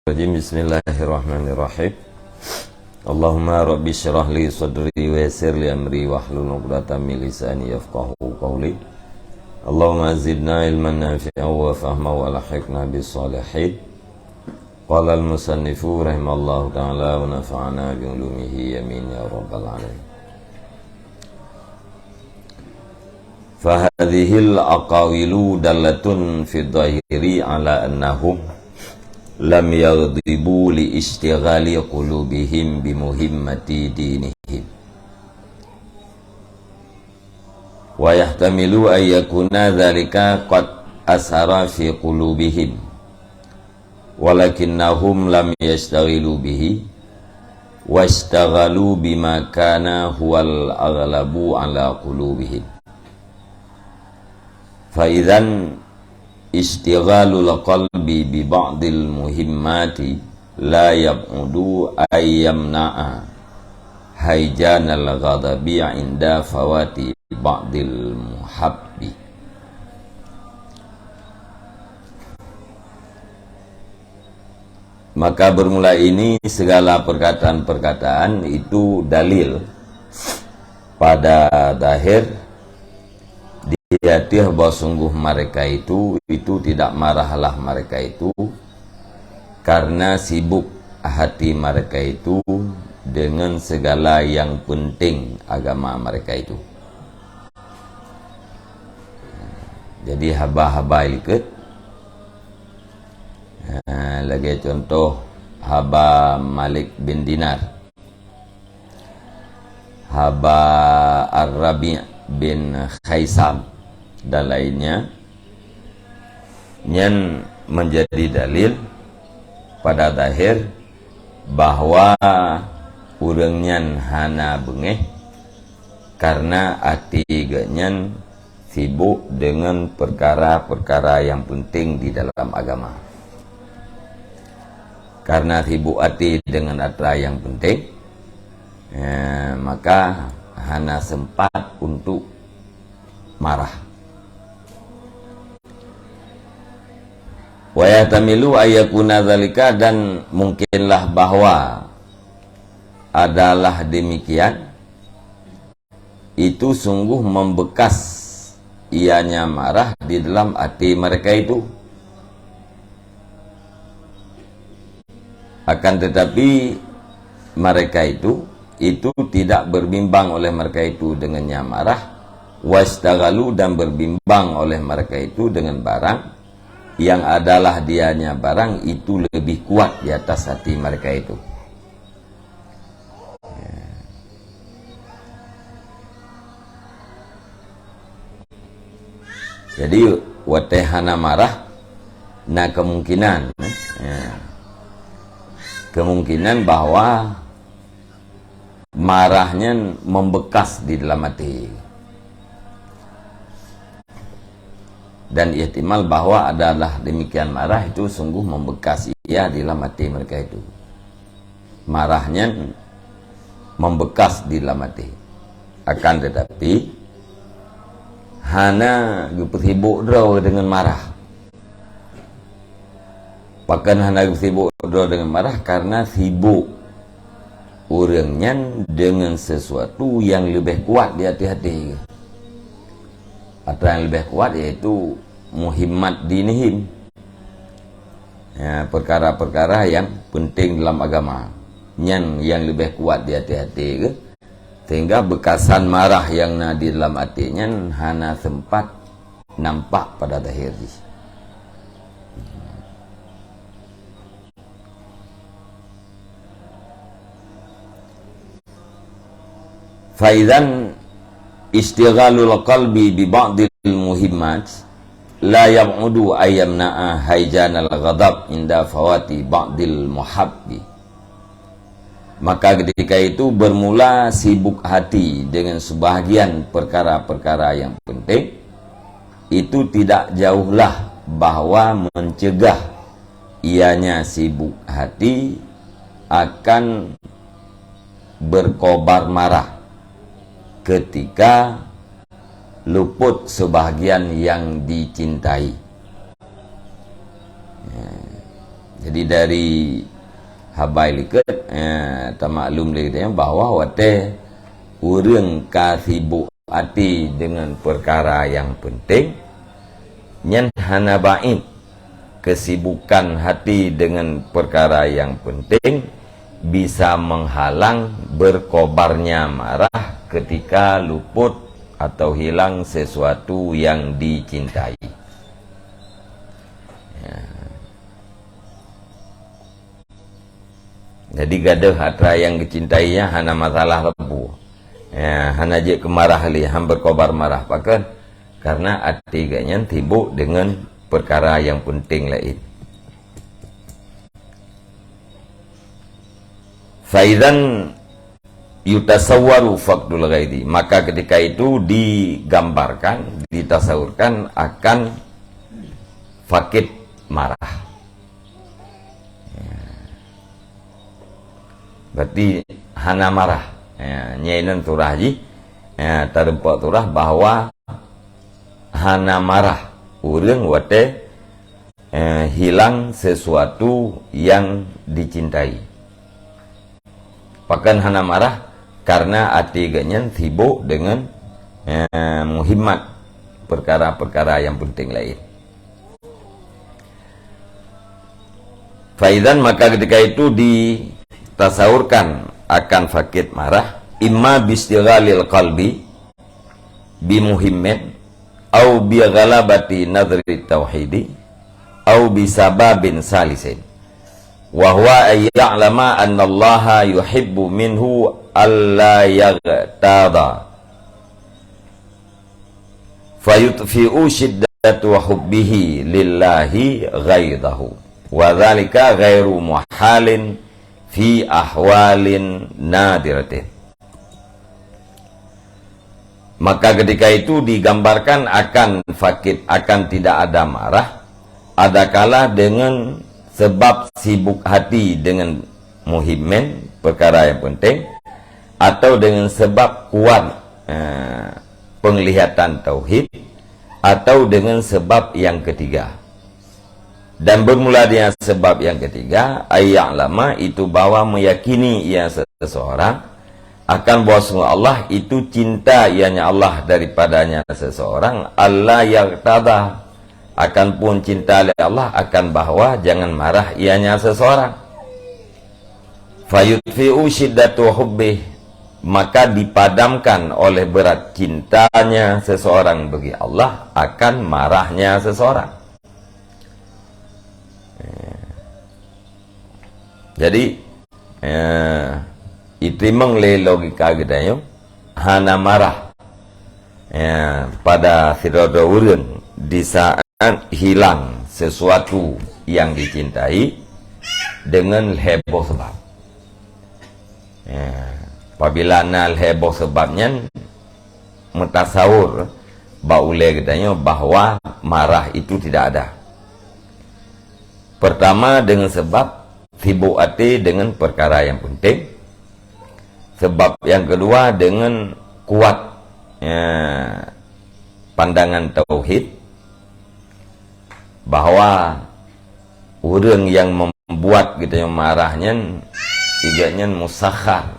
Bismillahirrahmanirrahim. Allahumma rabbi syrah li sadri wa yassir li amri wahlul 'uqdatam min lisani yafqahu qawli. Allahumma zidna ilman nafi'an wa fahman wa alhiqna bis salihin. Qala al-musannifu rahimallahu ta'ala wa nafa'ana bi ulumihi amin ya rabbal alamin. Fa hadhil aqawilu dallatun fi dhahiri ala annahum lam yaghdibu li istighali qulubihim bi muhimmati dinihim wa yahtamilu ay yakuna dhalika qad asara fi qulubihim walakinnahum lam yashtaghilu bihi washtaghalu bima kana huwal aghlabu ala qulubihim fa idzan istighalul qalbi bi ba'dil muhimmati la yab'udu ayyamna'a hayjanal ghadabi 'inda fawati ba'dil muhabbi. Maka bermula ini segala perkataan-perkataan itu dalil pada zahir bahwa sungguh mereka itu tidak marahlah mereka itu karena sibuk hati mereka itu dengan segala yang penting agama mereka itu. Jadi haba-haba ikut lagi contoh Haba Malik bin Dinar, Haba Ar-Rabi' bin Khaisam dan lainnya yang menjadi dalil pada zahir bahwa urangnya hana bengeh karena hati genyen sibuk dengan perkara-perkara yang penting di dalam agama. Karena sibuk hati dengan apa yang penting, maka hana sempat untuk marah. Wa yatamilu ayyakuna dzalika, dan mungkinlah bahwa adalah demikian itu sungguh membekas ianya marah di dalam hati mereka itu. Akan tetapi mereka itu tidak berbimbang oleh mereka itu dengannya marah, wastaghalu, dan berbimbang oleh mereka itu dengan barang yang adalah dianya barang itu lebih kuat di atas hati mereka itu. Jadi watehana marah, nah kemungkinan bahwa marahnya membekas di dalam hati. Dan ihtimal bahwa adalah demikian marah itu sungguh membekas ia di dalam hati mereka itu. Marahnya membekas di dalam hati. Akan tetapi hana sibuk draw dengan marah. Bahkan hana sibuk draw dengan marah karena sibuk orangnya dengan sesuatu yang lebih kuat di hati-hati. Atau yang lebih kuat yaitu muhimmat dinihim, perkara-perkara yang penting dalam agama yang lebih kuat di hati-hati sehingga bekasan marah yang di dalam hatinya hana sempat nampak pada zahir. Faizan istighalul qalbi bi ba'dil muhimmat la yab'udu ayyamna'a hayjanal ghadab inda fawati ba'dil muhabbi. Maka ketika itu bermula sibuk hati dengan sebahagian perkara-perkara yang penting, itu tidak jauhlah bahwa mencegah ianya sibuk hati akan berkobar marah ketika luput sebahagian yang dicintai. Jadi dari habai liket tak maklum dia bahawa wate urang kasibuk hati dengan perkara yang penting nyan hana baik kesibukan hati dengan perkara yang penting bisa menghalang berkobarnya marah ketika luput atau hilang sesuatu yang dicintai. Jadi gaduh hatra yang dicintainya hana masalah lebu. Hana je kemarah li ham berkobar marah pakan karena hati ganya tibuk dengan perkara yang penting lain. Faidan yutasawwaru faqdul ghaidi, maka ketika itu digambarkan, ditasawurkan akan fakid marah. Berarti hana marah. Nyainan turah ji terempat turah bahwa hana marah urang wate hilang sesuatu yang dicintai. Pakan hana marah karena hati ganyan sibuk dengan muhimmat perkara-perkara yang penting lain. Faidan, maka ketika itu ditasawurkan akan fakid marah imma bistighalil qalbi bimuhimmin au bi ghalabati nadri tauhidi au bisababin salisin wa huwa ayya'lama anna allaha yuhibbu minhu alla yaghtada fayutfi'u shiddatu hubbihi lillahi ghaidahu wa dhalika ghairu muhalin fi ahwalin nadiratin. Maka ketika itu digambarkan akan fakid, akan tidak ada marah, adakala dengan sebab sibuk hati dengan muhimmin, perkara yang penting, atau dengan sebab kuat penglihatan tauhid, atau dengan sebab yang ketiga. Dan bermula dengan sebab yang ketiga, ayat lama itu bahwa meyakini ia seseorang akan bahwa Allah itu cinta ianya Allah daripadanya seseorang, Allah yang tada akan pun cinta oleh Allah akan bahwa jangan marah ianya seseorang. Fayutfi'u shiddatu hubbih, maka dipadamkan oleh berat cintanya seseorang bagi Allah akan marahnya seseorang. Jadi itu mengle logika kita yo hana marah pada sirodo urun di saat hilang sesuatu yang dicintai dengan heboh sebab. Apabila nal heboh sebabnya mutasawur baule katanya bahwa marah itu tidak ada. Pertama dengan sebab sibuk hati dengan perkara yang penting. Sebab yang kedua dengan kuat pandangan tauhid bahwa orang yang membuat gitu yang marahnya tiganya musakhar,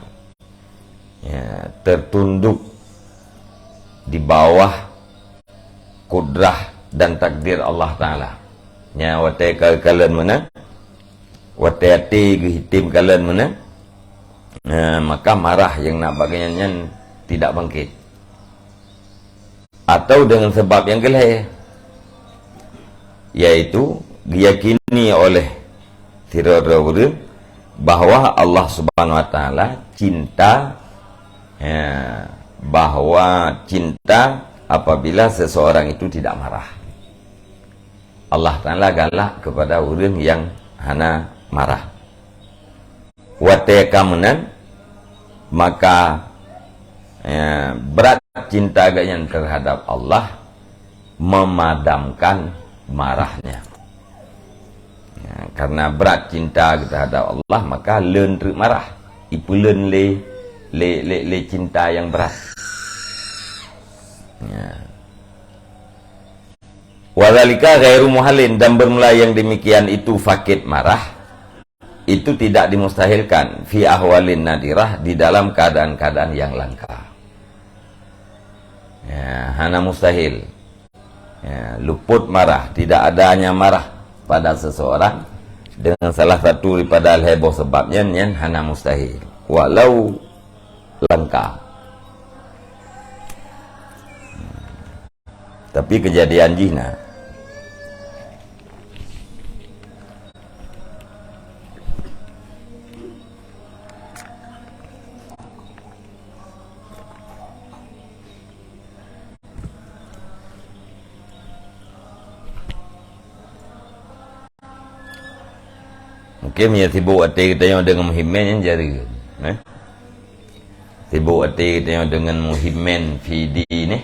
tertunduk di bawah kudrah dan takdir Allah Ta'ala. Wate kalian mana? Wate hati hitim kalian mana? Maka marah yang nak bagainya tidak bangkit. Atau dengan sebab yang kelih, yaitu diyakini oleh tirada bahwa Allah Subhanahu wa Ta'ala cinta, bahwa cinta apabila seseorang itu tidak marah. Allah Ta'ala galak kepada orang yang hana marah. Wate kamenan, maka berat cinta agaknya terhadap Allah memadamkan marahnya. Karena berat cinta terhadap Allah, maka len teruk marah. Ipulen le cinta yang berat. Wadzalika ghairu muhalin, dan bermula yang demikian itu fakid marah itu tidak dimustahilkan fi ahwalin nadirah, di dalam keadaan-keadaan yang langka. Ya, hana mustahil. Ya, luput marah, tidak adanya marah pada seseorang dengan salah satu daripada al-heboh sebabnya yang hana mustahil walau langka. Tapi kejadian jina mungkin ya sibuk hati kita yang dengan muhimmen yang jari sibuk hati kita yang dengan muhimmen fidi ni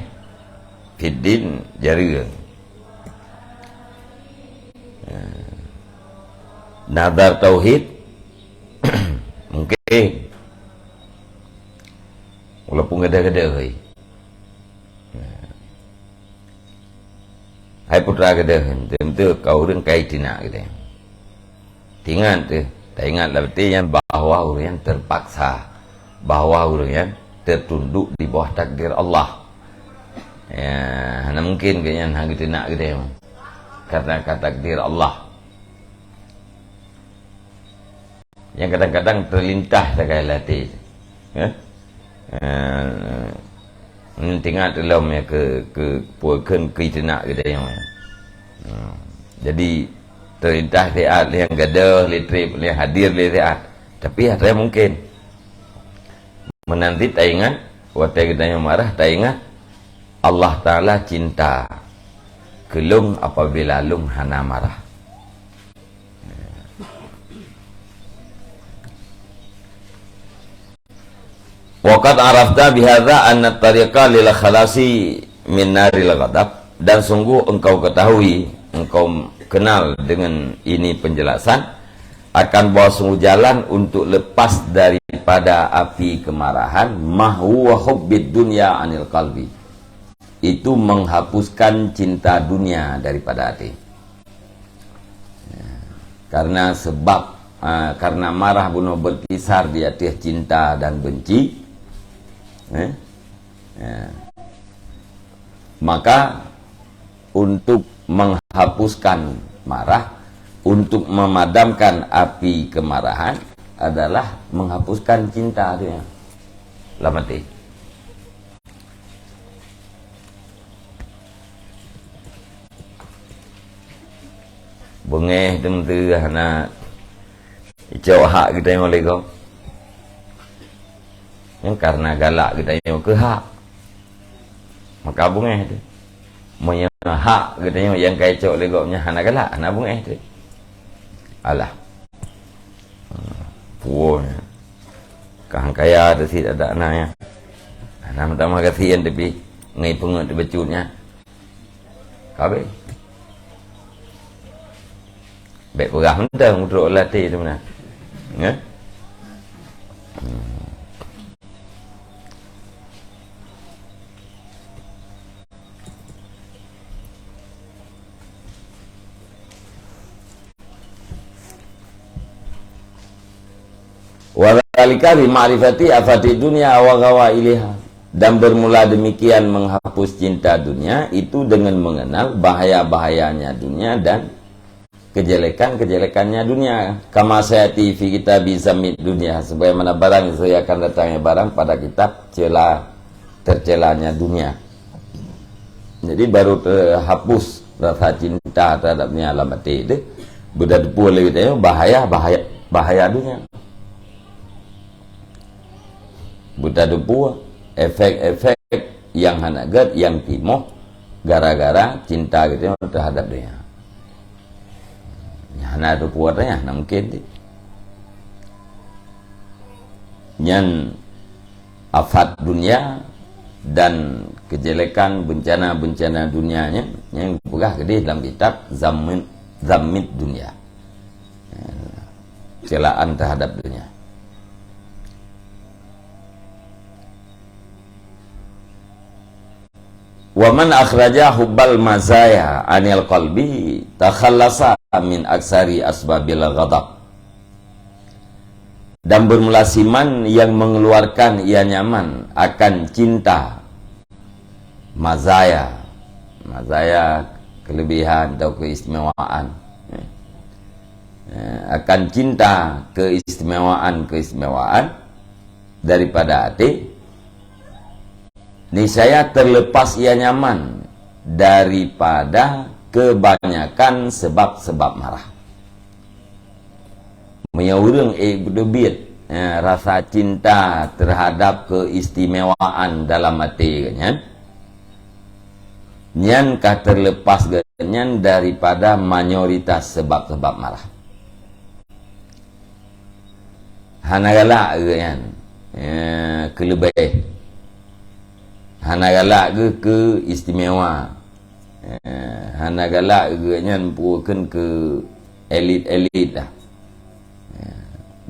fiddin jari nazar tauhid mungkin walaupun gede-gede hai putra gede tentu kau ring kai tina gitu. Ingat tu, tak ingatlah betul yang bahawa orang yang terpaksa, bahawa orang yang tertunduk di bawah takdir Allah. Ya, mana mungkin ke yang hang kita nak kita karena takdir Allah. Yang kadang-kadang terlintas sekali latih. Ya. Ingat dalam ya ke puakan kita nak kita yang. Jadi terlintas lihat yang gadah litrip yang hadir lihat tapi ada mungkin menanti tak ingat waktu kita yang marah tak ingat Allah Ta'ala cinta kelung apabila lung hana marah. Waqad arafta bihadza anna tariqa lil khalasi min naril ghadab, dan sungguh engkau ketahui, engkau kenal dengan ini penjelasan akan bawa sungguh jalan untuk lepas daripada api kemarahan, mahwa hubbid dunya anil qalbi, itu menghapuskan cinta dunia daripada hati. Karena sebab karena marah bunuh berkisar di atas cinta dan benci, maka untuk menghapuskan marah, untuk memadamkan api kemarahan adalah menghapuskan cinta dia. Lamati. Bengeh tentu hana icau hak kita yang oleh kau. Yang karena galak kita yang ke hak. Maka bengeh tu. Monya hak katanya yang kacau legoknya hana galak hana bungeh tu. Alah. Puanya. Kang kaya tu si ada anaknya. Hana minta makasihan tapi ngai pengut becutnya. Kabe. Baik perah mentang untuk latih tu mana. Ya? Walika bi ma'rifati afati dunya wa ghawailiha, dan bermula demikian menghapus cinta dunia itu dengan mengenal bahaya-bahayanya dunia dan kejelekan-kejelekannya dunia. Kama sayati fi kitab zamid dunia, sebagaimana barang saya akan datangnya barang pada kitab tercelanya dunia. Jadi baru terhapus rasa cinta terhadap dunia alamat itu berdepu oleh kita bahaya dunia. Buta depu efek-efek yang hanagat yang timoh gara-gara cinta kita terhadap dia. Hana depu artinya hana mungkin nyan afat dunia dan kejelekan bencana-bencana dunianya yang buka gede dalam kitab Zammid Dunia, celaan terhadap dunia. Wa man akhraja hubbal mazaya anil qalbi takhallasa min aksari asbabil ghadab. Dan bermula siman yang mengeluarkan ia nyaman akan cinta mazaya, kelebihan atau keistimewaan, akan cinta keistimewaan daripada hati, niscaya terlepas ia nyaman daripada kebanyakan sebab-sebab marah. Menyurung berdebit rasa cinta terhadap keistimewaan dalam hati kan, nyankah terlepas ganyan daripada mayoritas sebab-sebab marah. Hanagala kan kelebih, hanagala ke istimewa, hanagala ganyan bukan ke elit dah.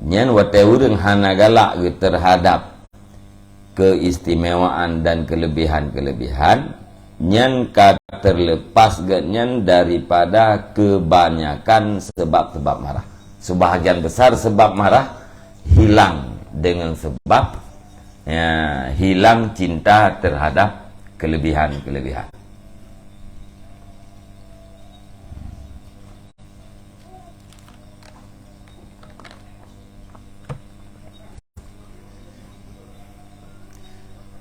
Nyan wate urang hanagala terhadap keistimewaan dan kelebihan-kelebihan, nyan ka terlepas ganyan daripada kebanyakan sebab-sebab marah. Sebahagian besar sebab marah hilang dengan sebab hilang cinta terhadap kelebihan-kelebihan.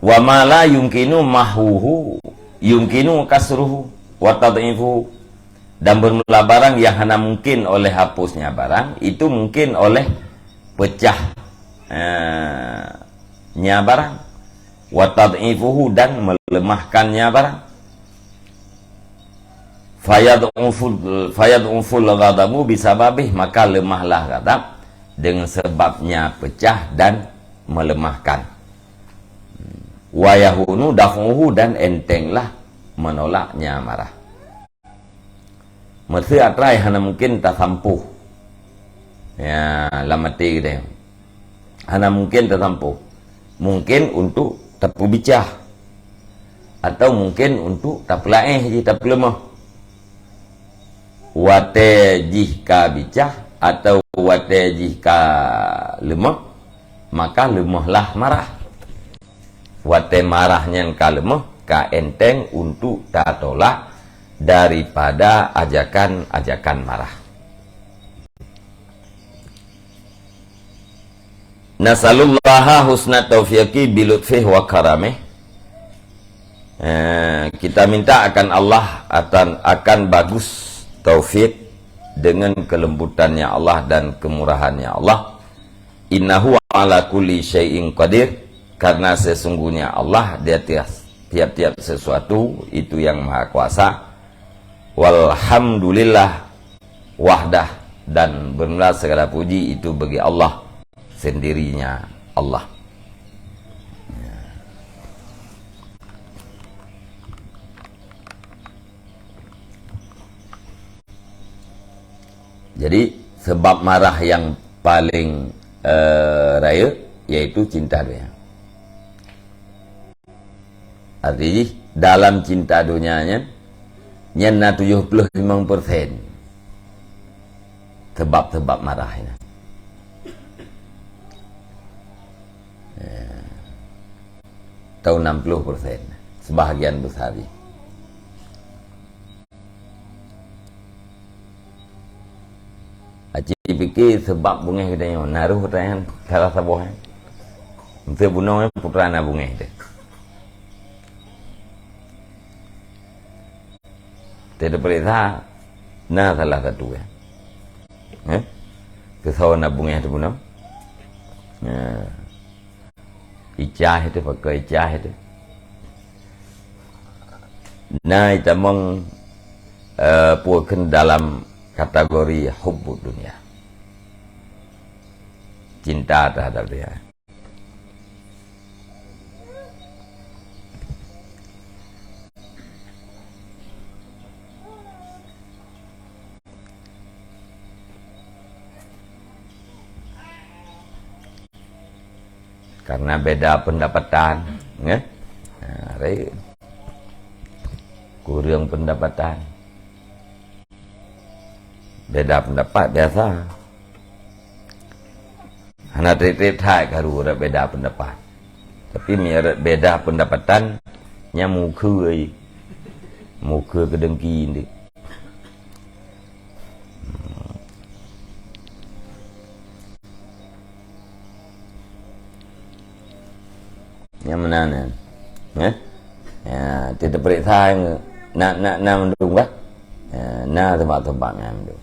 Wa ma la yumkinu mahuhu yumkinu kasruhu wa tad'ifuhu, dan bermula barang yang hanya mungkin oleh hapusnya barang itu mungkin oleh pecah nya barang, wa tad'ifuhu, dan melemahkannya barang. Fayad'uful ghadabu bisababih, maka lemahlah ghadab dengan sebabnya pecah dan melemahkan. Wa yahunu daf'uhu, dan entenglah menolaknya marah. Mesti atrai hana mungkin tak sampuh lamati kita hana mungkin tak sampuh, mungkin untuk tak berbicah, atau mungkin untuk tak pelaih je, tak lemah. Wate jika bicah atau wate jika lemah, maka lemahlah marah. Wate marahnya ka lemah, ka enteng untuk tak tolak daripada ajakan-ajakan marah. Nasalullaha husna taufiqi bilutfih wa karamih. Kita minta akan Allah akan bagus taufik dengan kelembutannya Allah dan kemurahannya Allah. Innahu ala kulli syai'in qadir, karena sesungguhnya Allah di atas tiap-tiap sesuatu itu yang maha kuasa. Walhamdulillah wahdah, dan bermula segala puji itu bagi Allah sendirinya Allah. Jadi sebab marah yang paling raya yaitu cinta dunia. Artinya dalam cinta dunianya nyana 75% sebab-sebab marah ini. Atau 60%, sebahagian besar. Aci fikir sebab bunga kita yang naruh pertanyaan salah sabuh. Untuk bunuh putra anak bunga itu. Tidak perintah, nah salah satu ya. Kesawan anak bunga itu bunuh. Icah itu pakai icah itu. Nah itu meng puakan dalam kategori hubbud dunia, cinta terhadap dia. Karena beda pendapatan, kurang pendapatan, beda pendapat biasa. Hana tret-tret karu ada beda pendapat. Tapi miarat beda pendapatan nya muka kedengki ni. Yang mana ni? Ya, tidak periksa nak mendung bah. Nah tempat-tempat yang mendung.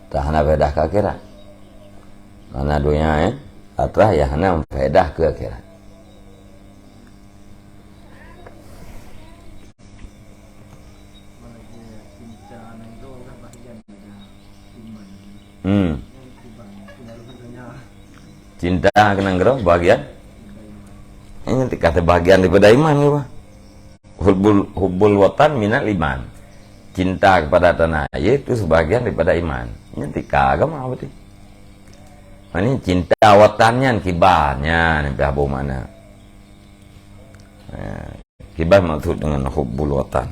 Tak hana faedah ke akhirat. Mana dunia atrah ya hana faedah ke akhirat. Cinta kena ngero bagian. Ini kata bagian daripada iman ke apa? Hubbul watan minal iman. Cinta kepada tanah air itu sebagian daripada iman. Ini tika agama berarti. Ini cinta watannya kibarnya ni abu mana? Kibar maksud dengan hubbul watan.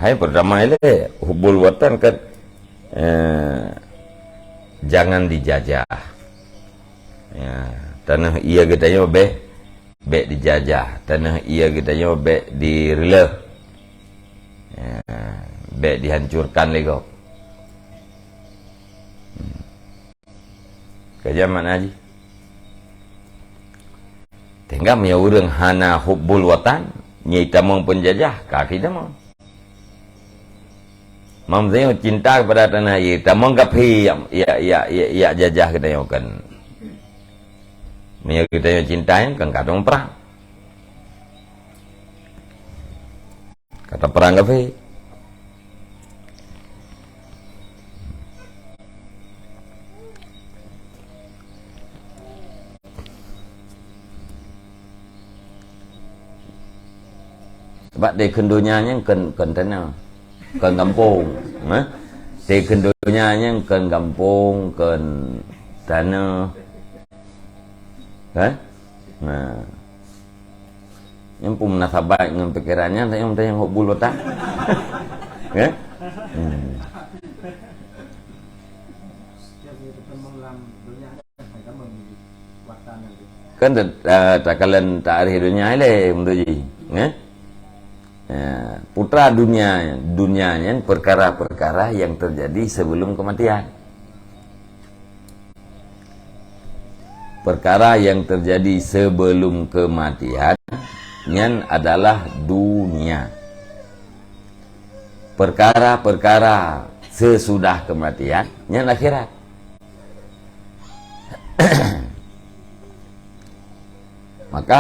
Hai pertama ini hubbul watan kan jangan dijajah. Ya, tanah ia katanya bek dijajah, tanah ia katanya bek direleh. Ya, bek dihancurkan lagi. Kerja mana aja? Tinggal punya orang hana hubbul watan, nyai tamang penjajah, kaki tamang. Mamzanya cinta kepada tanah air, tamang kapi ya jajah kita yang kan. Punya kita yang cinta yang kan kadang perang. Kata perang kapi. Sebab dia kendonyanya kan tanah, kan kampung, dia kendonyanya kan kampung, kan tanah, kan? Nah, yang pun menasabah dengan pikirannya, yang hubbul watan, kan? Kan tak kalian tak ada dunia ini, menurut ji, kan? Putra dunianya perkara-perkara yang terjadi sebelum kematian. Perkara yang terjadi sebelum kematian adalah dunia. Perkara-perkara sesudah kematian akhirat. Maka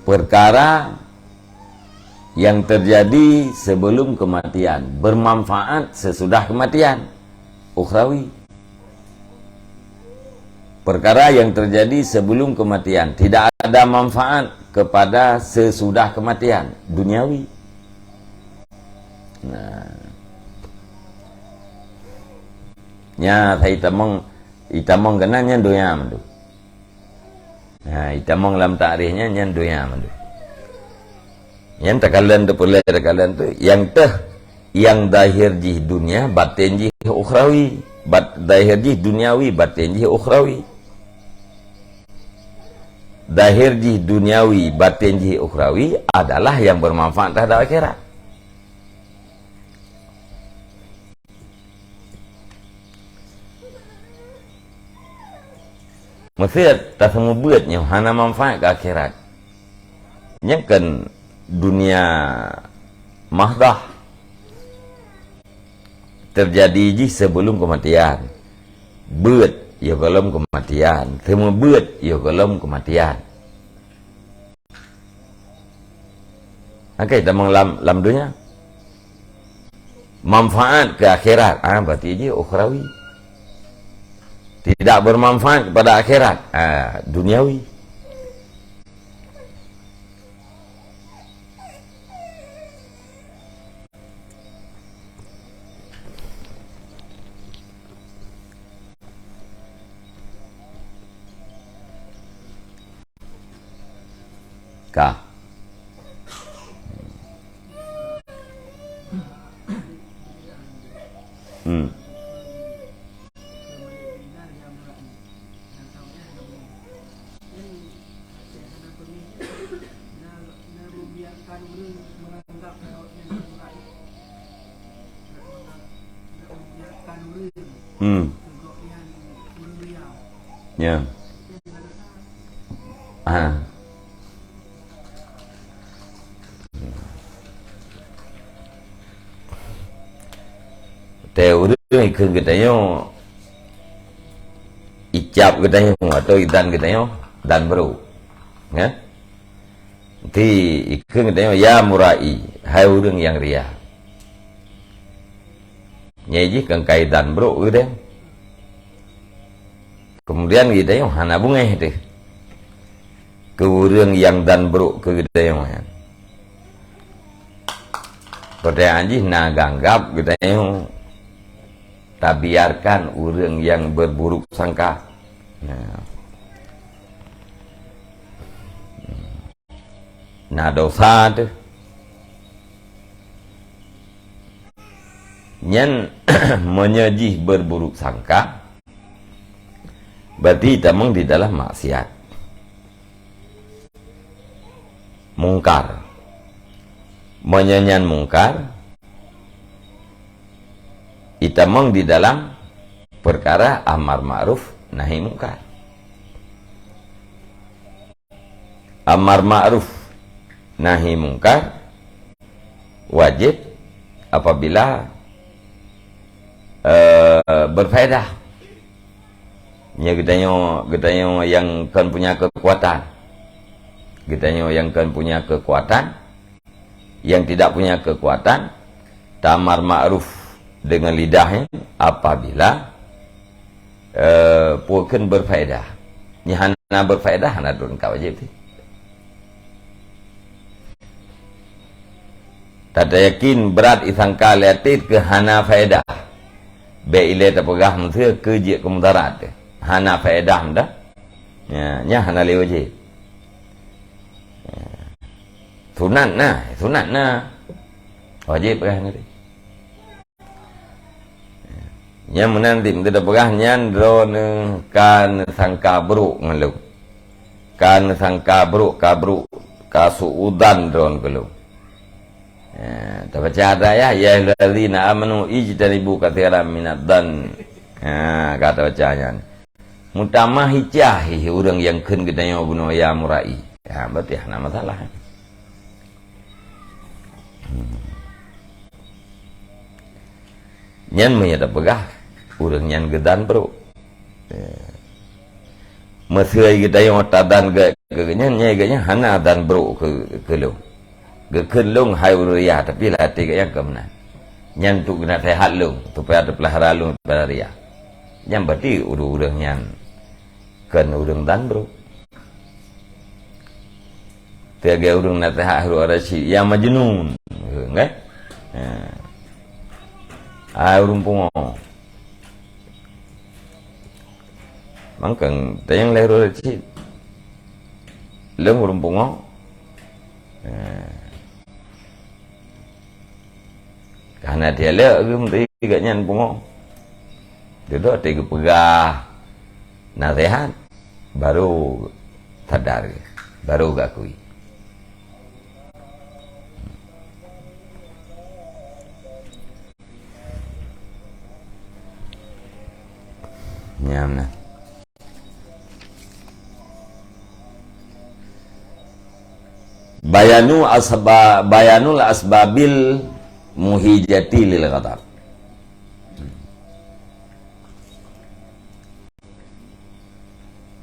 perkara yang terjadi sebelum kematian bermanfaat sesudah kematian ukhrawi. Perkara yang terjadi sebelum kematian tidak ada manfaat kepada sesudah kematian duniawi. Nah, nya thai itamong kenanya doya mandu. Nah, itamong lam takrihnya nya doya mandu. Yang takalan tu boleh takalan tu yang dahir jih dunia batin jih ukhrawi, dahir jih duniawi batin jih ukhrawi, dahir jih duniawi batin jih ukhrawi adalah yang bermanfaat terhadap akhirat. Mesti tak semua buatnya hana manfaat ke akhirat. Yang kan dunia mahdah terjadi ji sebelum kematian, buat ya dalam kematian, semua buat ya dalam kematian. Okey, tamang lam dunia manfaat ke akhirat, berarti ji ukhrawi. Tidak bermanfaat kepada akhirat, duniawi. Kah. Ya. Teori ke katanya icap katanya atau idan katanya dan bro, ya. Ti ikeng katanya ya murai, hai urang yang ria. Nyaji kang kaidan bro gitu. Kemudian kita yang hana bunga itu ke urang yang dan bro ke kita yang mana. Pada anjing na ganggap kita yang tak biarkan urang yang berburuk sangka. Nah dosa tu nyen menyejih berburuk sangka berarti tamang di dalam maksiat mungkar, menyanyian mungkar itamang di dalam perkara amar ma'ruf nahi mungkar. Amar ma'ruf nahi mungkar wajib apabila berfaedah. Ya kita yang kan punya kekuatan. Kita yang kan punya kekuatan, yang tidak punya kekuatan tamar ma'ruf dengan lidahnya apabila puakan berfaedah. Nyahana berfaedah hana dun ka wajib ti. Tata yakin berat isangka liatit ke hana faedah. Be ile ta pegah mtheu ke je ke mudarat. Hana faedah dah. Ya hana le wajib. Sunat nah. Wajib pegah ni. Yang menanti tidak pegah nyan drone kan sangka buruk ngelu. Kan sangka buruk kasuudan drone kelu. Tapi cara ya alladzina amanu ijtanibu katsiran minad dan kata bacanya. Mutamah hicahi urang yang keun gedanya bunuh ya murai. Ya berarti hana masalah. Nyan menyada pegah urang nyan gedan bro. Meseuy gedaya tadan ge nyan nyai hana dan bro ke lu. Gekelung hai uria tapi lah tiga yang kemana nyan tu kena sehat lung supaya ada pelihara lung pada ria yang berarti urang nyan kan urang dan bro tiga urang nak sehat huru ada si yang majnun enggak urang pungo mangkang tayang lahir ada si lung urang pungo karena dia lek mesti gaknya pungo. Dia tu tiga pegah nasihat baru sadar, baru gakui. Nyamna. Bayanul asbabil muhijati lil ghadab.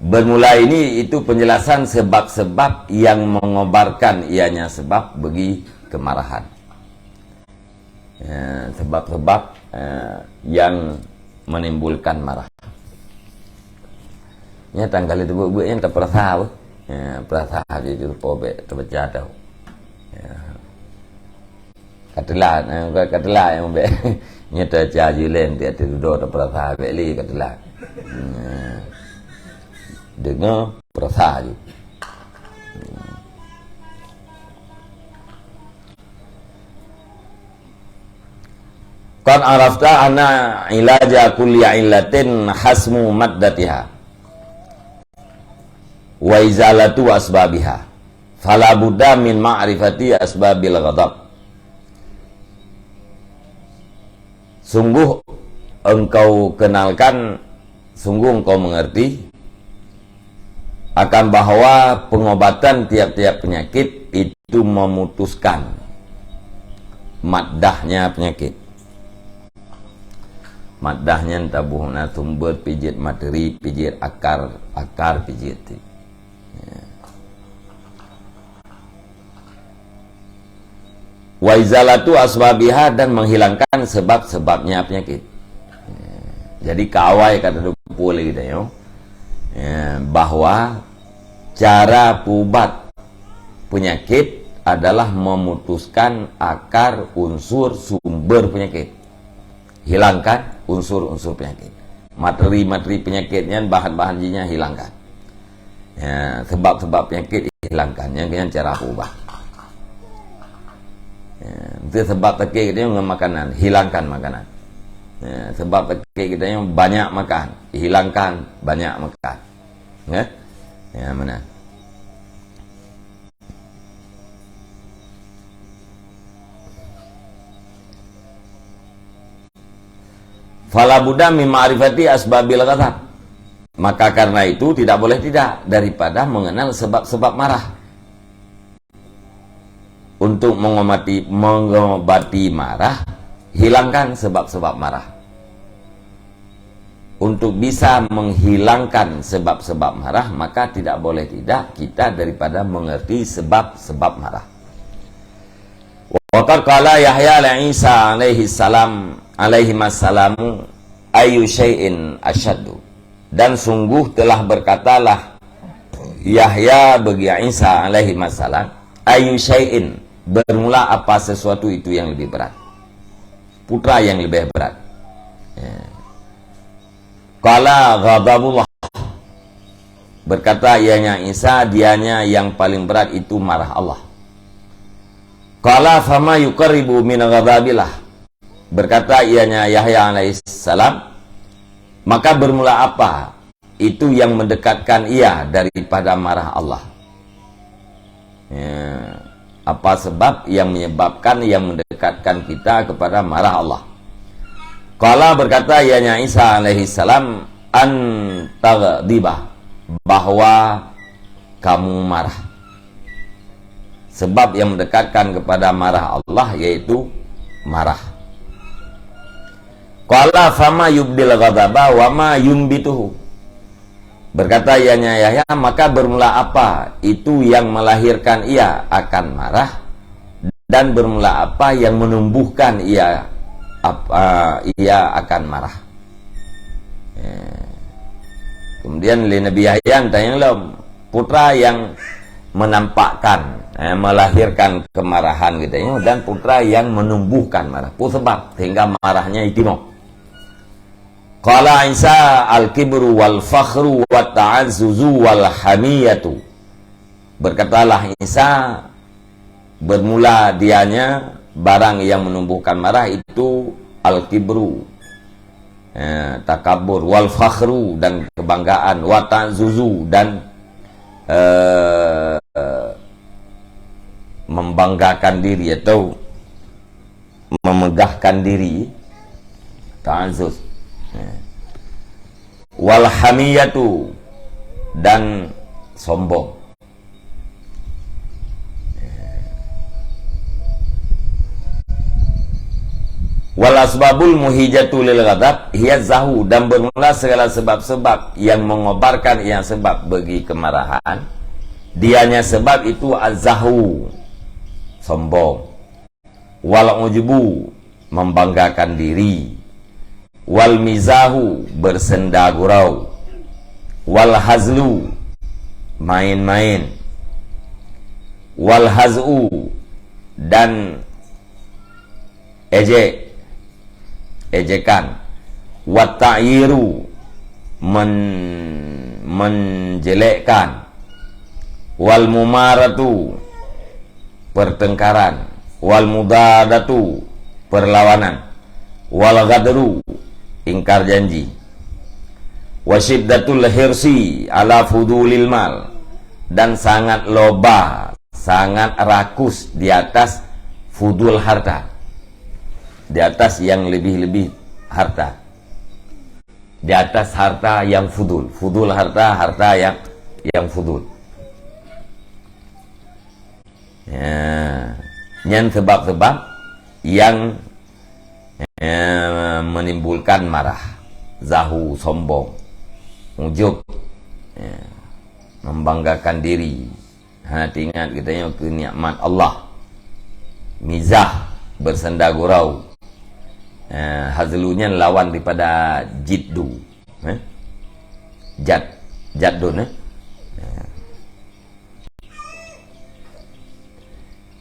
Bermula ini itu penjelasan sebab-sebab yang mengobarkan ianya sebab bagi kemarahan. Sebab-sebab yang menimbulkan marah. Ya tanggal itu buat yang tak perasa apa? Perasa itu pobe terbaca tahu. Katalah yang be nyata caji len dia tidur tak perasa beli katalah. Dengar perasa je. Qad arafta anna ilaja kulli illatin hasmu maddatiha wa izalatu asbabiha fala budda min ma'rifati asbabil ghadab. Sungguh engkau kenalkan, sungguh engkau mengerti akan bahwa pengobatan tiap-tiap penyakit itu memutuskan maddahnya penyakit. Maddahnya tabuhna sumber, pijit materi, pijit akar pijit. Ya. Wa izalatu asbabiha, dan menghilangkan sebab-sebabnya penyakit. Ya. Jadi kawai kata dupul gitu ya. Ya, bahwa cara pubat penyakit adalah memutuskan akar, unsur, sumber penyakit. Hilangkan unsur-unsur penyakit, materi-materi penyakitnya, bahan-bahan jinnya hilangkan. Ya, sebab-sebab penyakit hilangkan, yang dengan cara ubah. Ya, itu sebab tekik kita yang makanan, hilangkan makanan. Ya, sebab tekik kita yang banyak makan, hilangkan banyak makan. Ya, ya mana? Fala budda min ma'rifati asbabil ghadab. Maka karena itu tidak boleh tidak daripada mengenal sebab-sebab marah. Untuk mengobati marah, hilangkan sebab-sebab marah. Untuk bisa menghilangkan sebab-sebab marah, maka tidak boleh tidak kita daripada mengerti sebab-sebab marah. Waqad qala Yahya li Isa alaihi salam alaihimassalamu ayu syai'in asyaddu, dan sungguh telah berkatalah Yahya bagi Isa alaihissalam, ayu syai'in, bermula apa sesuatu itu yang lebih berat, putra yang lebih berat. Ya. Qala ghadabullah, berkata ianya Isa, dianya yang paling berat itu marah Allah. Qala fama yuqarribu min ghadabillah, berkata ianya Yahya alaihissalam, maka bermula apa itu yang mendekatkan ia daripada marah Allah? Ya, apa sebab yang menyebabkan, yang mendekatkan kita kepada marah Allah? Qala, berkata ianya Isa alaihissalam, an taghdibah, bahwa kamu marah. Sebab yang mendekatkan kepada marah Allah yaitu marah. Qala fama yubdil ghadaba wa ma yumbituhu, berkata ianya Yahya, maka bermula apa itu yang melahirkan ia akan marah, dan bermula apa yang menumbuhkan ia akan marah. Ya. Kemudian Nabi Yahya tanya, putra yang menampakkan, melahirkan kemarahan gitu ya, dan putra yang menumbuhkan marah, sebab sehingga marahnya itu mau. Qala Isa al-kibru wal fakhru wa ta'azzuzu wal hamiyatu, berkatalah Isa, bermula dianya barang yang menumbuhkan marah itu al-kibru, takabur, wal fakhru, dan kebanggaan, wa ta'azzuzu, dan membanggakan diri atau memegahkan diri, ta'azzuz, wal hamiyatu, dan sombong. Wal asbabul muhijatu lil ghadab hiya zahu, dan bermula segala sebab-sebab yang mengobarkan yang sebab bagi kemarahan, dianya sebab itu azahu, sombong, wal ujubu, membanggakan diri, wal mizahu, bersenda gurau, wal hazlu, main-main, wal haz'u, dan ejekan, wat ta'yiru, menjelekkan, wal mumaratu, pertengkaran, wal mudadatu, perlawanan, wal ghadru, ingkar janji, wa syiddatul hirsi ala fudulil mal, dan sangat loba, sangat rakus di atas fudul harta, di atas yang lebih-lebih harta, di atas harta yang fudul. Fudul harta yang fudul. Ya, yang sebab-sebab yang menimbulkan marah, zahu, sombong, ujub, ya, membanggakan diri, hati ingat katanya ke nikmat Allah, mizah, bersenda gurau, hazlunya lawan daripada jiddu, jaddun,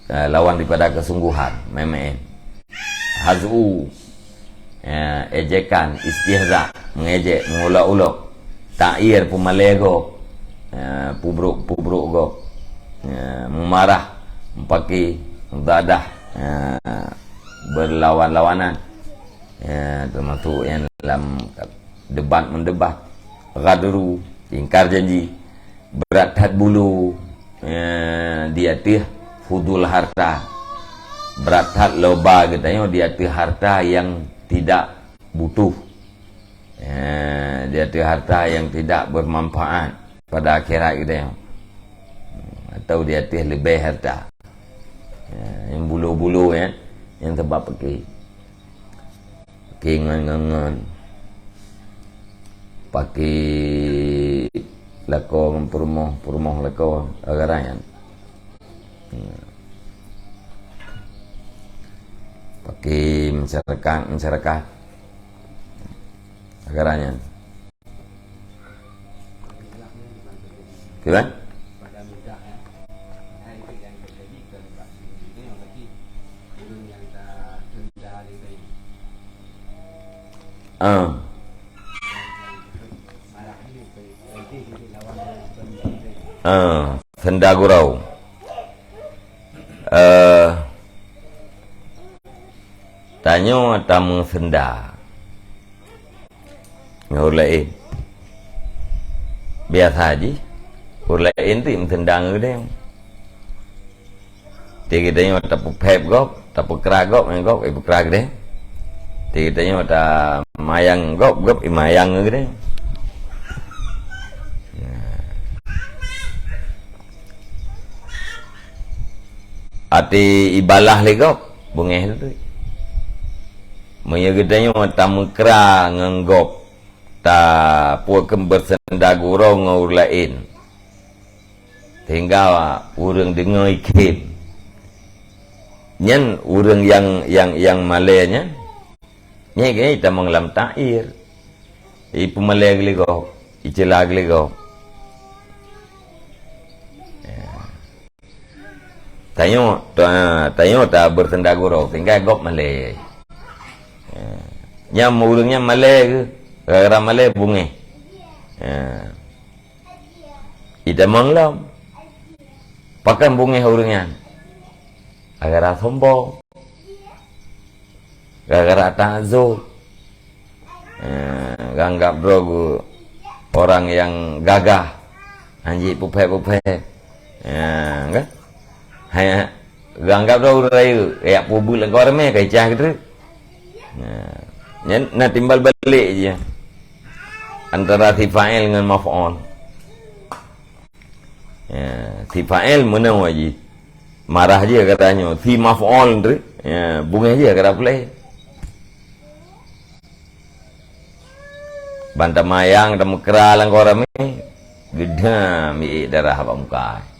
lawan daripada kesungguhan, memain. Hazu, ejekan, istihza, mengejek, mengulak-ulak, ta'ir, pumalego, pubruk go, memarah, mempaki, mendadah, berlawan-lawanan, termasuk yang dalam debat mendebat, ghadru, ingkar janji, berat hat bulu, dia tih fudul harta, berat hat loba katanya dia tih harta yang tidak butuh, dia tih harta yang tidak bermanfaat pada akhirat katanya, atau dia tih lebih harta, yang bulu-bulu yang sebab pakai ngan pakai lako mempermoh lako agarayan, pakai masyarakat agarayan, kira senda gurau, tanyo tamu senda ngulain biasa aja, ngulain tu senda ngudeng, tiga tanyo tapu pep gop, tapu keragop ngop, ibu kerag deh, tiga tanyo ta mayang gop imayang ngudeng. Ati ibalah legop bungeh tu. Menyegedanya tamu kera ngenggop ta puak bersenda gurau ngaur lain. Hingga urang dengar ikim. Nyen urang yang malenya. Nye gay ta manglam tair. Ipu malay legop, icelag legop. Tanyo ta bersenda gurau tinggal gop malay. Nyam urangnya malay ke, gara malay bunge. Ida manglam. Pakan bunge urangnya. Gara sombong. Gara ta'zub. Ganggap drogu orang yang gagah. Anji pupe-pupe. Kan? Hai ganggap dah raya ya pubu lang kau ramai kai cah gitu. Nah timbal balik je antara si fa'il dengan maf'ul. Si fa'il mana wajib marah je katanya, si maf'ul tu bunga je kata pula. Banta mayang temu kera lang kau ramai gedam mi darah apa muka.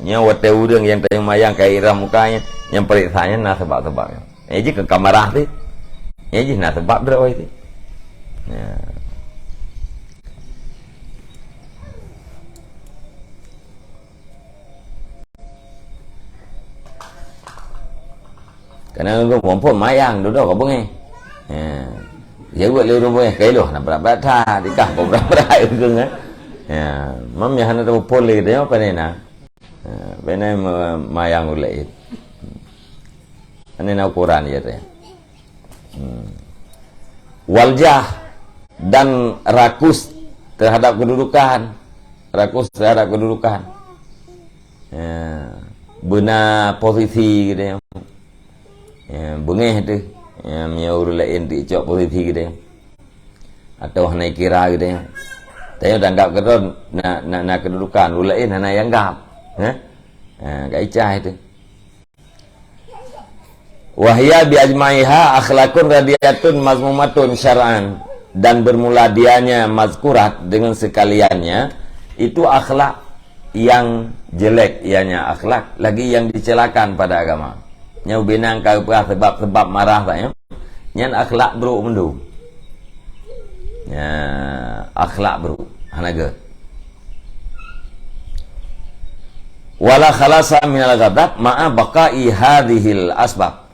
Nya wate udang yang tayang mayang kai iram mukanya yang periksanya na sebab-sebabnya. Ji ke kamarah tu. Ji na sebab dah oi tu. Karena gua pompon mayang dulu kau bungi. Dia buat lu bungi kai lu nak berapa tha di kah kau berapa urang mam yang hana tu poli dia apa ni na. Bena mayang ulai. Ini nak ukuran je tu. Waljah, dan rakus terhadap kedudukan. Rakus terhadap kedudukan. Ya, benar posisi gitu ya. Ya, bengeh tu. Ya, menyaur lain di cok posisi gitu ya. Atau hanya kira gitu ya. Tapi danggap kedon na kedudukan lain hanya yang gap. Ya. Gak icah itu. Wahya bi ajmaiha akhlakun radiyatun mazmumatun syar'an, dan bermula dianya mazkurat dengan sekaliannya itu akhlak yang jelek, ianya akhlak lagi yang dicelakan pada agama. Nyau binang kau sebab marah tak ya. Nyan akhlak bro mendu. Ya, akhlak bro hanaga. Wala khalasa minal ghadab ma'a baqa'i hadhil asbab,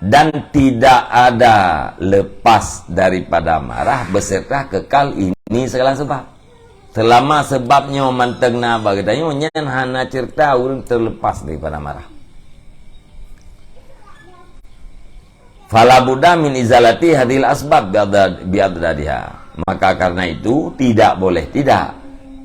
dan tidak ada lepas daripada marah beserta kekal ini segala sebab. Selama sebabnya manteng na bagadanya nyan hana cerita urang terlepas daripada marah. Fala budda min izalati hadhil asbab biadadiha, maka karena itu tidak boleh tidak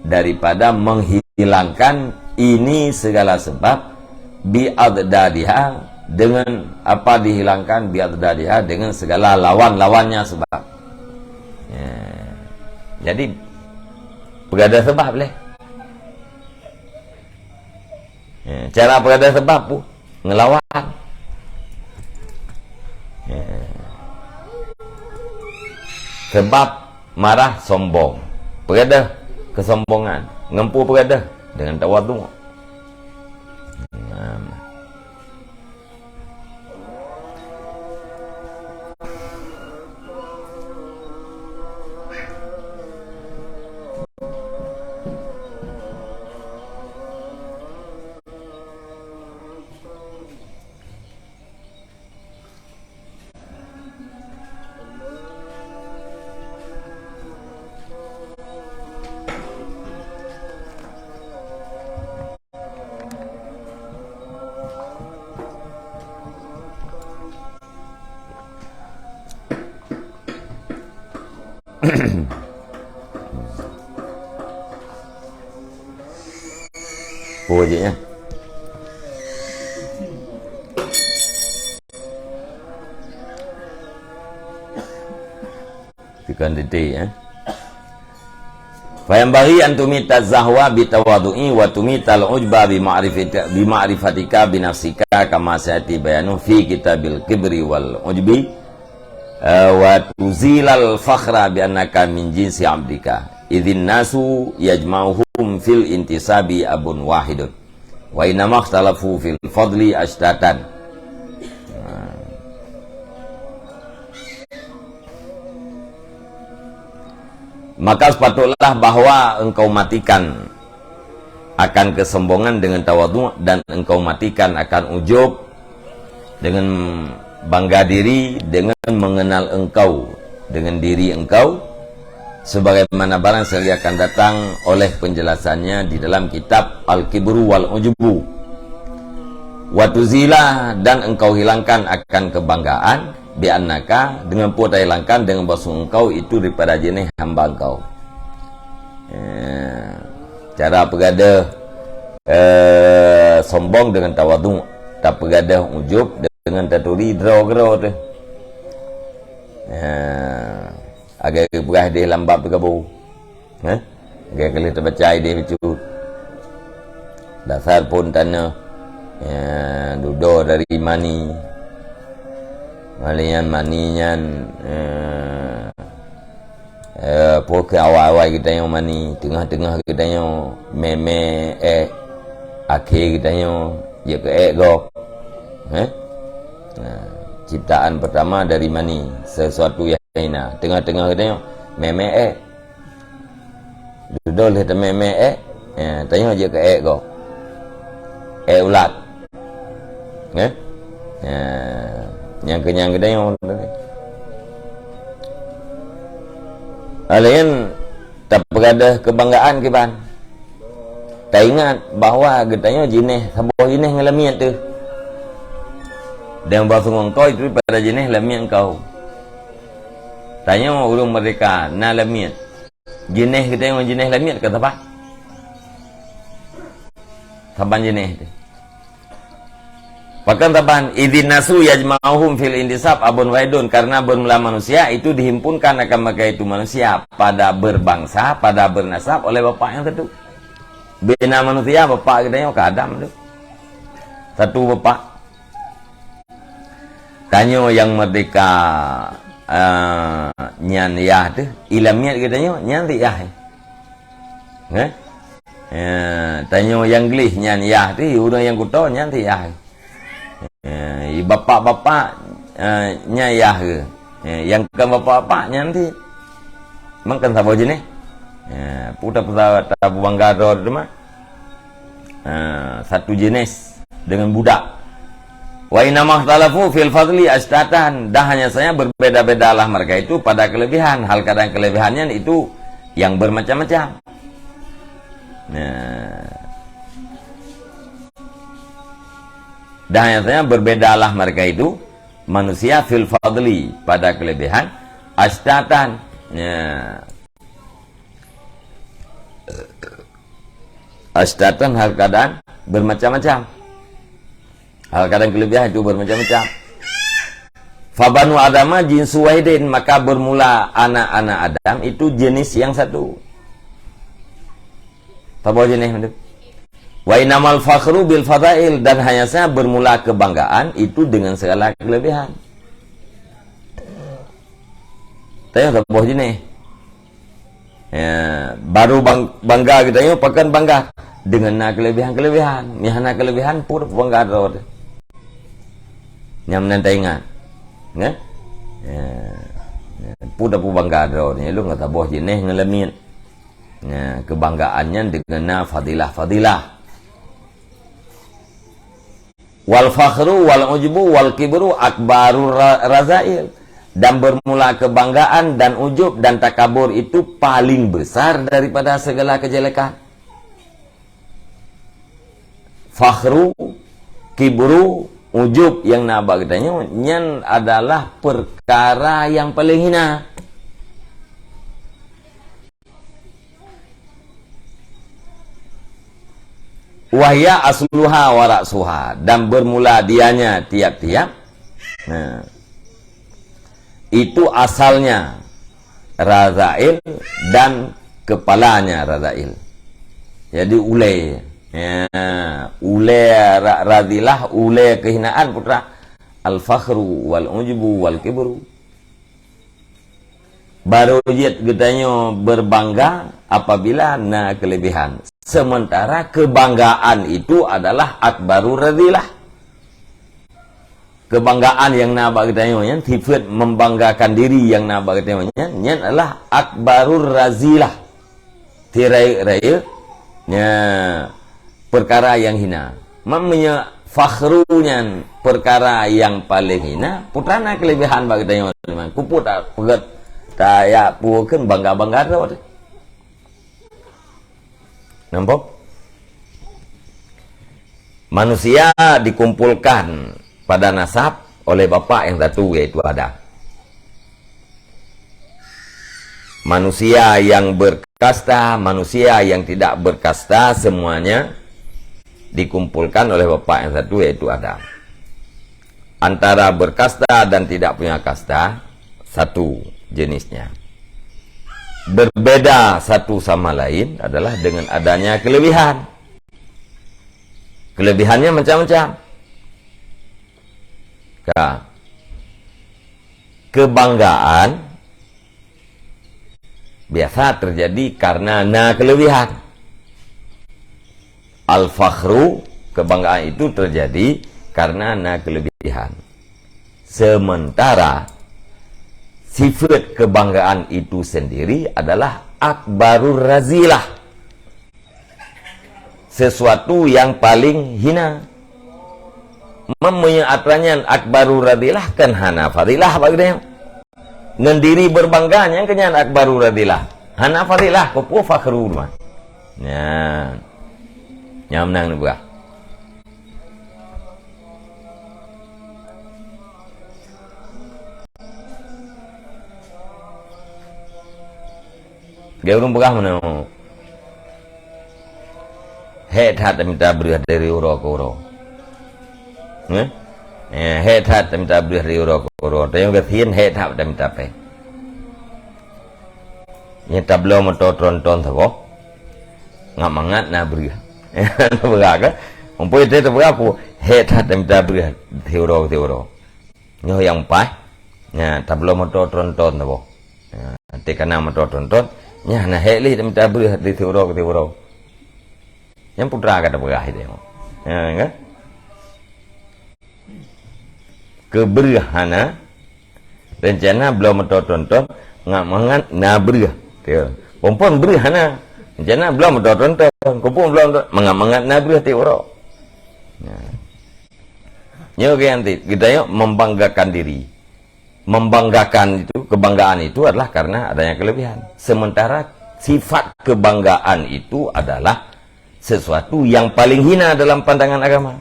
daripada menghilangkan ini segala sebab biadadiha, dengan apa dihilangkan biadadiha, dengan segala lawan-lawannya sebab. Ya. Jadi pegada sebab boleh. Ya. Cara pegada sebab pun ngelawan. Ya. Sebab marah sombong, pegada kesombongan, ngempu pegada dengan tawadhu. Wajibnya tekan detik ya. Fa yanbaghi an tumita zahwa bi tawadhu'i wa tumita al-ujba bi ma'rifatika bi nafsika kama sayati bayanu fi kitabil kibri wal ujbi wa tuzilal fakhra bi annaka min jinsi abdika idzin nasu yajma'uhum fil intisabi abun wahidun wa inama ikhtalafu fil fadli ashtatan. Maka sepatutlah bahwa engkau matikan akan kesombongan dengan tawadhu, dan engkau matikan akan ujub dengan bangga diri, dengan mengenal engkau dengan diri engkau, sebagaimana barang sekali akan datang oleh penjelasannya di dalam kitab Al-Kibru wal Ujbu. Watuzilah, dan engkau hilangkan akan kebanggaan, bi'annaka, dengan puata hilangkan dengan bahasa engkau itu daripada jenis hamba engkau. Cara pegada sombong dengan tawadhu, tak pegada ujub dengan taturi draw-draw tu. Agak berah dia lambat berkabur. Agak kali terbaca dia becut. Dasar pun tanah. Duduk dari mani. Malian manian pokok awal-awal kita yang mani, tengah-tengah kita yang meme akhir kita yang je ke go. Ciptaan pertama dari mani, sesuatu yang hina. Tengah-tengah kita yang meme duduk lihat meme tanya je ke go. Ulat. Yang kenyang kita yang Alain tak berada kebanggaan kiban. Tak ingat bahawa getanya jenis sebuah jenis ngelamian tu. Dan bahasa engkau itu pada jenis lamian engkau. Tanya ulung mereka na lamiat. Jenis kita yang jenis lamiat ke apa? Taban jenis itu. Bahkan taban idin nasu yajma'uhum fil indisab abun waidun, karena bermula manusia itu dihimpunkan akan maka itu manusia pada berbangsa, pada bernasab oleh bapak yang satu. Bina manusia bapak kita yang ke Adam itu. Satu bapak. Tanya yang merdeka nyan yah tu ilamiat kita nyan ti yah. Tanya yang gelih nyan yah tu orang yang kuto nyan ti yah. Bapak-bapak nyayah ke. Yang kan bapak-bapak nyan ti mangkan sabo jenis. Puta-puta tabu banggaro tu mah. Satu jenis dengan budak. Wa inna makhtalafu fil fadli ashtatan. Dah hanya saya berbeda-bedalah mereka itu pada kelebihan. Hal kadang kelebihannya itu yang bermacam-macam. Dah hanya saya berbedalah mereka itu manusia fil fadli pada kelebihan ashtatan. Ashtatan hal kadang bermacam-macam. Hal kadang kelebihan itu bermacam-macam. Fabanu Adama jinsu wahidin, maka bermula anak-anak Adam itu jenis yang satu. Apa jenis itu? Wa inamal fakhru bil fadail, dan hanya saja bermula kebanggaan itu dengan segala kelebihan. Tanya apa jenis? Baru bangga kita ini pakan bangga dengan kelebihan-kelebihan. Nyana kelebihan pur bangga rod. Nyam nanti ingat, nggak? Puda pu bangga rod. Lu nggak tahu jenis ngalamin. Kebanggaannya dengan fadilah-fadilah. Wal fakhru wal ujbu wal kibru akbaru razail, dan bermula kebanggaan dan ujub dan takabur itu paling besar daripada segala kejelekan. Fakhru, kibru, ujub yang nabak katanya nyan adalah perkara yang paling hina. Wahya asluha wa ra'suha, dan bermula dianya tiap-tiap. Itu asalnya razail dan kepalanya razail. Jadi ulai. Ulai radilah, ulai kehinaan putra. Al-fakhru wal ujbu wal kibru. Baru jid getanya berbangga apabila na kelebihan. Sementara kebanggaan itu adalah akbaru radilah. Kebanggaan yang nabak getanya, sifat membanggakan diri yang nabak getanya, adalah akbarur razilah. Tirai raya perkara yang hina. Mamanya fakhrunya perkara yang paling hina. Putrana kelebihan bagi tanya memang kuput pegat tak puakan bangga-bangga tu. Nampak? Manusia dikumpulkan pada nasab oleh bapak yang satu, yaitu Adam. Manusia yang berkasta, manusia yang tidak berkasta, semuanya dikumpulkan oleh bapak yang satu, yaitu Adam. Antara berkasta dan tidak punya kasta, satu jenisnya. Berbeda satu sama lain adalah dengan adanya kelebihan. Kelebihannya macam-macam. Kebanggaan biasa terjadi karena kelebihan. Al-fakhru, kebanggaan itu terjadi karena kelebihan. Sementara sifat kebanggaan itu sendiri adalah akbarur razilah, sesuatu yang paling hina. Mempunyai aturannya akbarur razilah kan hana fadilah bagusnya. Ngendiri berbangganya kenyan akbarur razilah. Hana fadilah kopo fakhru mah. Nah. Nyamnang buah. Dia urung berah mana? Het hat minta berah dari uro ke uro. Het hat minta berah dari uro ke uro. Tapi yang ketian het hat minta pe. Yang tablo motor tronton thabo. Ngam mangat na berah. Berah kan? Umpoi itu berah pu het hat minta berah dari uro. Nyo yang pai. Nya tablo motor tronton thabo. Tekana motor tronton. Nya na heli minta berah dari uro ke uro. Yang putra kata berah itu. Ya kan? Keberhana rencana belum tonton ngak mangan na berah. Perempuan berhana rencana belum tonton kumpul belum mangak mangan na berah ti oro. Nyo ganti kita yuk membanggakan diri. Membanggakan itu, kebanggaan itu adalah karena adanya kelebihan. Sementara sifat kebanggaan itu adalah sesuatu yang paling hina dalam pandangan agama.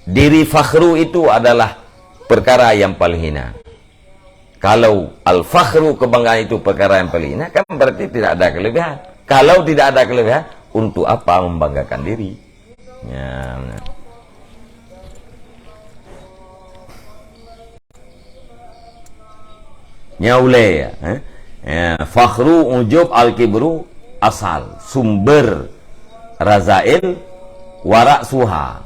Diri fakhru itu adalah perkara yang paling hina. Kalau al-fakhru, kebanggaan itu perkara yang paling hina, kan berarti tidak ada kelebihan. Kalau tidak ada kelebihan, untuk apa membanggakan diri? Ya, benar. Nyaule ya. Fakhru, ujub, al-kibru, asal, sumber razail, warak suha.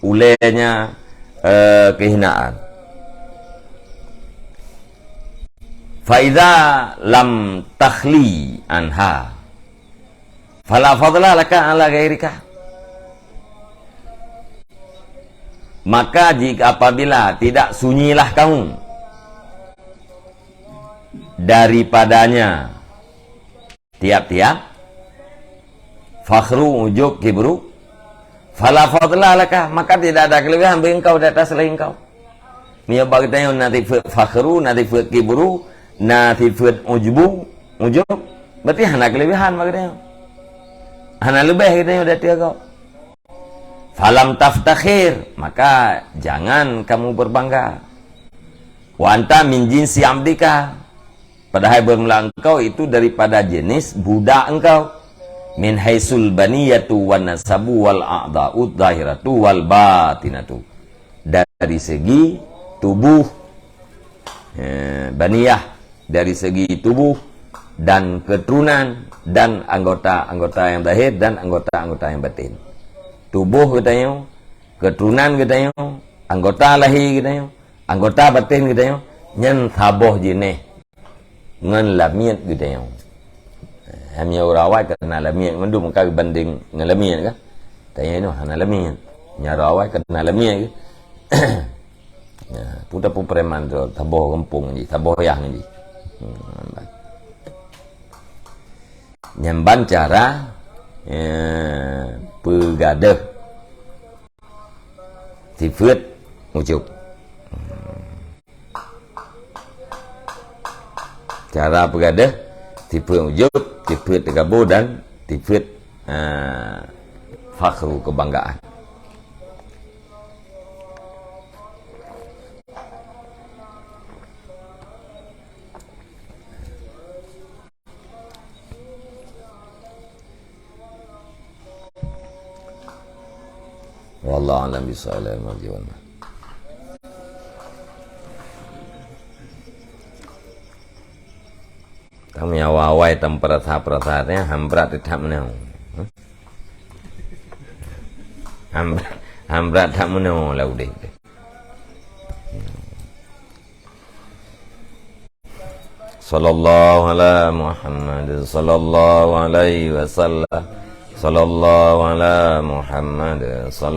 Ulenya kehinaan. Faida lam takhli anha fala fadla laka ala ghairika. Maka jika apabila tidak sunyilah kamu daripadanya tiap-tiap fakhru, ujub, kibru, fala fadla laka, maka tidak ada kelebihan bagi engkau di atas selain engkau. Ni bagi tanya nanti fakhru, nanti kibru, nanti ujub, berarti hana kelebihan bagi tanya. Hana lebih kita udah tiga kau. Falam taftakhir, maka jangan kamu berbangga. Wa anta min jinsi amdika, padahal bermula engkau itu daripada jenis budak engkau. Min haisul baniyatu wan nasabu wal a'da'ud zahiratu wal batinatu, dari segi tubuh, baniyah dari segi tubuh dan keturunan dan anggota-anggota yang zahir dan anggota-anggota yang batin. Tubuh katanya, keturunan katanya, anggota lahir katanya, anggota batin katanya, nyen thaboh jenis ngan lamiat katanya. Hamnya urawai kena lamiat mendung muka banding dengan lamiat kan. Tanya itu hana lamiat. Nya rawai kena lamiat ke. Ya, puta pu preman tu taboh kampung ni, taboh yang ni. Nyamban cara pegadah tifut ujub. Cara pegadah tifut ujub, tifut tegabur dan tifut fakhru, kebanggaan. Wallahu a'lam bishawab. Kamu yang wawai temperata-peratanya hambrat tidak menau. Hambrat tak menau lah udah. Sallallahu ala Muhammad sallallahu alaihi wasallam. Sallallahu ala Muhammad